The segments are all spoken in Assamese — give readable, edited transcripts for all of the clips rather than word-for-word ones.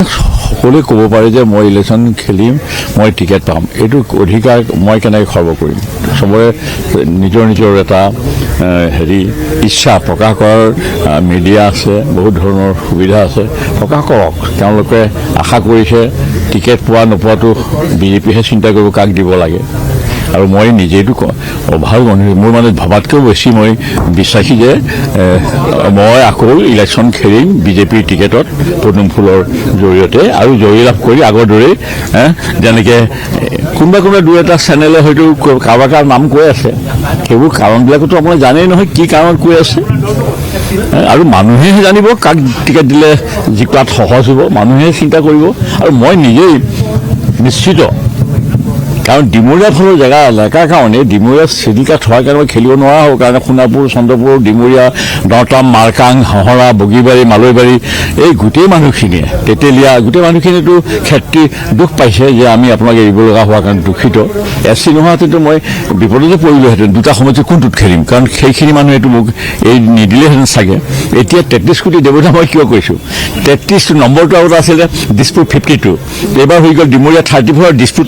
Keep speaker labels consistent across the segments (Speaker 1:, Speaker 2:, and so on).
Speaker 1: সকলোৱে ক'ব পাৰে যে মই ইলেকশ্যন খেলিম, মই টিকেট পাম, এইটো অধিকাৰ মই কেনেকৈ খৰ্ব কৰিম। চবৰে নিজৰ নিজৰ এটা ইচ্ছা প্ৰকাশ কৰাৰ মিডিয়া আছে, বহুত ধৰণৰ সুবিধা আছে, প্ৰকাশ কৰক। তেওঁলোকে আশা কৰিছে টিকেট পোৱা নোপোৱাটো বিজেপিহে চিন্তা কৰিব, কাক দিব লাগে। আৰু মই নিজেইটো ভাল মানুহ, মোৰ মানে ভবাতকৈও বেছি মই বিশ্বাসী যে মই আকৌ ইলেকশ্যন খেলিম বিজেপিৰ টিকেটত পদুম ফুলৰ জৰিয়তে, আৰু জয়লাভ কৰি আগৰ দৰেই যেনেকৈ কোনোবা দুই এটা চেনেলে হয়তো কাৰোবাৰ নাম কৈ আছে, সেইবোৰ কাৰণবিলাকতো আপুনি জানেই নহয় কি কাৰণত কৈ আছে। আৰু মানুহেহে জানিব কাক টিকেট দিলে জিকাত সহজ হ'ব, মানুহে চিন্তা কৰিব। আৰু মই নিজেই নিশ্চিত, কাৰণ ডিমৰীয়া ফালৰ জেগা এলেকাৰ কাৰণে, ডিমৰীয়া চিডিকাত হোৱাৰ কাৰণে খেলিব নোৱাৰা হ'ব কাৰণে সোণাপুৰ, চন্দ্ৰপুৰ, ডিমৰীয়া, দহটাম, মাৰকাং, হহৰা, বগীবাৰী, মালৈবাৰী, এই গোটেই মানুহখিনিয়ে, তেতেলীয়া গোটেই মানুহখিনিয়েতো ক্ষেত্ৰী দুখ পাইছে যে আমি আপোনাক এৰিব লগা হোৱাৰ কাৰণে দুখিত। SC নোহোৱাহেঁতেনতো মই বিপদতে পৰিলোহেঁতেন, দুটা সময়ত কোনটোত খেলিম, কাৰণ সেইখিনি মানুহেতো মোক এই নিদিলেহেঁতেন চাগে। এতিয়া 33 কোটি দেৱতা মই কিয় কৈছোঁ, 33 নম্বৰটো আগতে আছিলে দিছপুৰ 52, এইবাৰ হৈ গ'ল ডিমৰীয়া 34, দিছপুৰ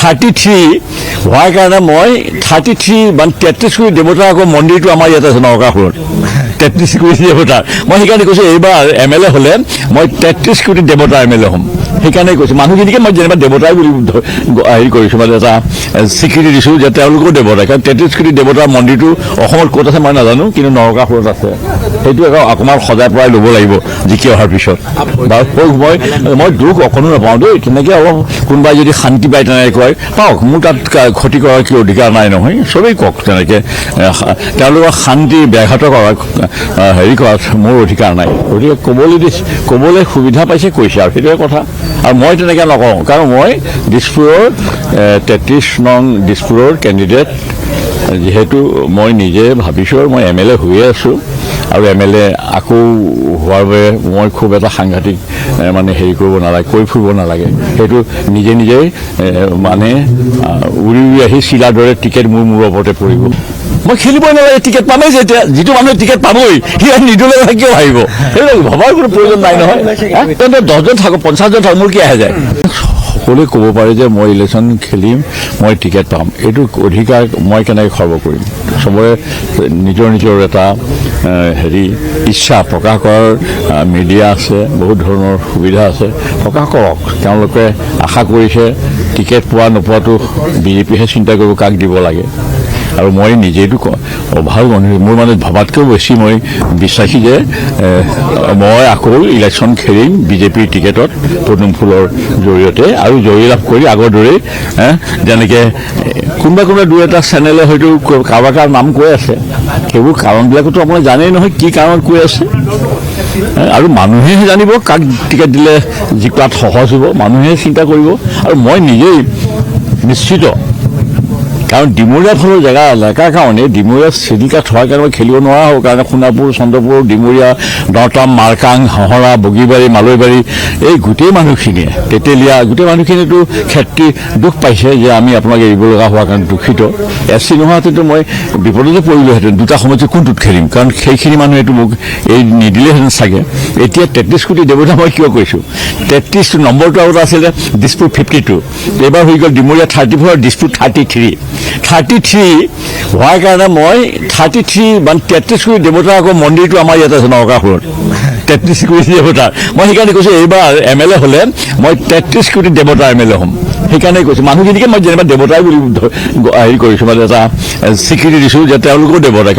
Speaker 1: 33 হোৱাৰ কাৰণে মই 33 কোটি দেৱতাৰ আকৌ মন্দিৰটো আমাৰ ইয়াত আছে নৰকাসুৰত, 33 কোটি দেৱতাৰ। মই সেইকাৰণে কৈছোঁ এইবাৰ MLA হ'লে মই 33 কোটি দেৱতাৰ MLA হ'ম। সেইকাৰণে কৈছোঁ মানুহখিনিকে মই যেনিবা দেৱতাই বুলি কৰিছোঁ, মানে এটা স্বীকৃতি দিছোঁ যে তেওঁলোকেও দেৱতা, কাৰণ 33 কোটি দেৱতাৰ মন্দিৰটো অসমত ক'ত আছে মই নাজানো, কিন্তু নৰকাসুৰত আছে। সেইটো আকৌ অকণমান সজাই পৰাই ল'ব লাগিব জিকি অহাৰ পিছত। বাৰু মই দুখ অকণো নাপাওঁ দেই, তেনেকৈ অলপ কোনোবাই যদি শান্তি পায় তেনেকৈ কয় পাওক, মোৰ তাত ক্ষতি কৰাৰ কি অধিকাৰ নাই নহয়, চবেই কওক তেনেকৈ। তেওঁলোকৰ শান্তি ব্যাঘাত কৰাৰ কৰাত মোৰ অধিকাৰ নাই, গতিকে ক'বলৈ সুবিধা পাইছে কৈছে, আৰু সেইটোৱে কথা। আৰু মই তেনেকৈ নকওঁ, কাৰণ মই দিছপুৰৰ 33 নং দিছপুৰৰ কেণ্ডিডেট, যিহেতু মই নিজে ভাবিছোঁ মই MLA হৈয়ে আছোঁ, আৰু MLA আকৌ হোৱাৰ বাবে মই খুব এটা সাংঘাতিক মানে কৰিব নালাগে, কৈ ফুৰিব নালাগে, সেইটো নিজে নিজেই মানে উৰি আহি চিলাৰ দৰে টিকেট মোৰ ওপৰতে পৰিব। মই খেলিবই নালাগে, টিকেট পামেই যেতিয়া, যিটো মানুহে টিকেট পাবই সি নিদিলে কিয় আহিব, সেইটো ভবাৰ কোনো প্ৰয়োজন নাই নহয়। তেন্তে 10জন থাকক, 50জন থাকক, মোৰ কি আহে যায়। সকলোৱে ক'ব পাৰে যে মই ইলেকশ্যন খেলিম, মই টিকেট পাম, এইটো অধিকাৰ মই কেনেকৈ খৰ্ব কৰিম। চবৰে নিজৰ নিজৰ এটা ইচ্ছা প্ৰকাশ কৰাৰ মিডিয়া আছে, বহুত ধৰণৰ সুবিধা আছে, প্ৰকাশ কৰক। তেওঁলোকে আশা কৰিছে টিকেট পোৱা নোপোৱাটো বিজেপিহে চিন্তা কৰিব, কাক দিব লাগে। আৰু মই নিজেইটো ভাল মানুহ, মোৰ মানে ভবাতকৈও বেছি মই বিশ্বাসী যে মই আকৌ ইলেকশ্যন খেলিম বিজেপিৰ টিকেটত পদুম ফুলৰ জৰিয়তে, আৰু জয়লাভ কৰি আগৰ দৰেই যেনেকৈ কোনোবা দুই এটা চেনেলে হয়তো কাৰোবাৰ নাম কৈ আছে, সেইবোৰ কাৰণবিলাকতো আপুনি জানেই নহয় কি কাৰণত কৈ আছে। আৰু মানুহেহে জানিব কাক টিকেট দিলে জিকাত সহজ হ'ব, মানুহে চিন্তা কৰিব। আৰু মই নিজেই নিশ্চিত, কাৰণ ডিমৰীয়া ফালৰ জেগা এলেকাৰ কাৰণে, ডিমৰীয়া চিডিকাত হোৱাৰ কাৰণে খেলিব নোৱাৰা হ'ব কাৰণে সোণাপুৰ, চন্দ্ৰপুৰ, ডিমৰীয়া, দহটাম, মাৰকাং, হহৰা, বগীবাৰী, মালৈবাৰী, এই গোটেই মানুহখিনিয়ে, তেতেলীয়া গোটেই মানুহখিনিয়েতো ক্ষেত্ৰী দুখ পাইছে যে আমি আপোনাক এৰিব লগা হোৱাৰ কাৰণে দুখিত। SC নোহোৱাহেঁতেনতো মই বিপদতে পৰিলোহেঁতেন, দুটা সময়ত কোনটোত খেলিম, কাৰণ সেইখিনি মানুহেতো মোক এই নিদিলেহেঁতেন চাগে। এতিয়া 33 কোটি দেৱতা মই কিয় কৈছোঁ, 33 নম্বৰটো আগতে আছিলে দিছপুৰ 52, এইবাৰ হৈ গ'ল ডিমৰীয়া 34, দিছপুৰ 33 হোৱাৰ কাৰণে মই 33 কোটি দেৱতাৰ আকৌ মন্দিৰটো আমাৰ ইয়াত আছে নৰকাসুৰত, 33 কোটি দেৱতাৰ। মই সেইকাৰণে কৈছোঁ এইবাৰ MLA হ'লে মই 33 কোটি দেৱতাৰ MLA হ'ম। সেইকাৰণে কৈছোঁ মানুহখিনিকে মই যেনিবা দেৱতাই বুলি কৰিছোঁ, মানে এটা স্বীকৃতি দিছোঁ যে তেওঁলোকেও দেৱতা।